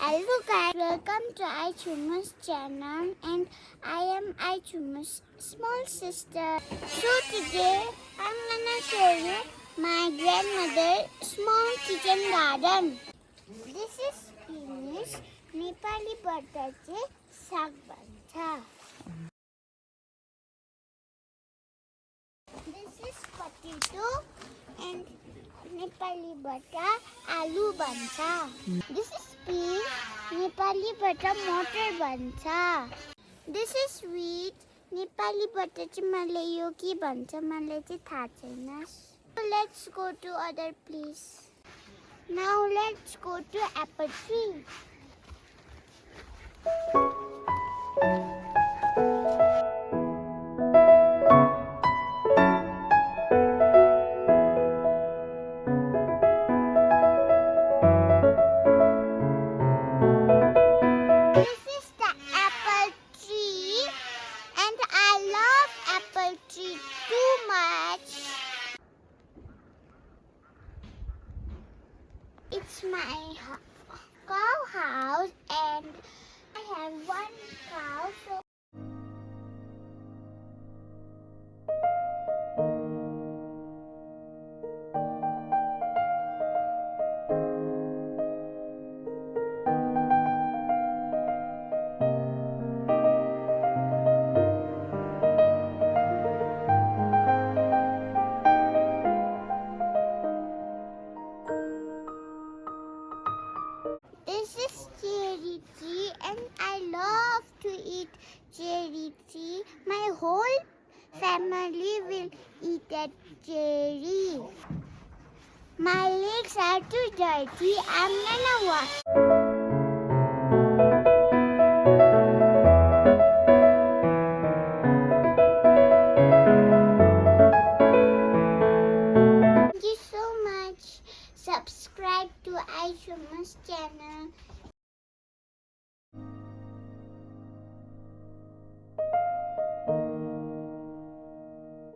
Hello guys, welcome to Aichuma's channel and I am Aichuma's small sister. So today I'm gonna show you my grandmother's small kitchen garden. This is spinach, Nepali batache, sag banta. This is potato and Nepali bata aloo banta. This is peas, Nepali bata motor banta. This is wheat, Nepali bata चाहिँ मलाई यो के भन्छ मलाई चाहिँ थाहा छैन. So let's go to other place. Now let's go to apple tree. This is the apple tree and I love apple tree too much. It's my cow house and I have one cow. So this is cherry tree and I love to eat cherry tree. My whole family will eat that cherry. My legs are too dirty. I'm gonna wash. Thank you so much. Subscribe to Aishuma's channel.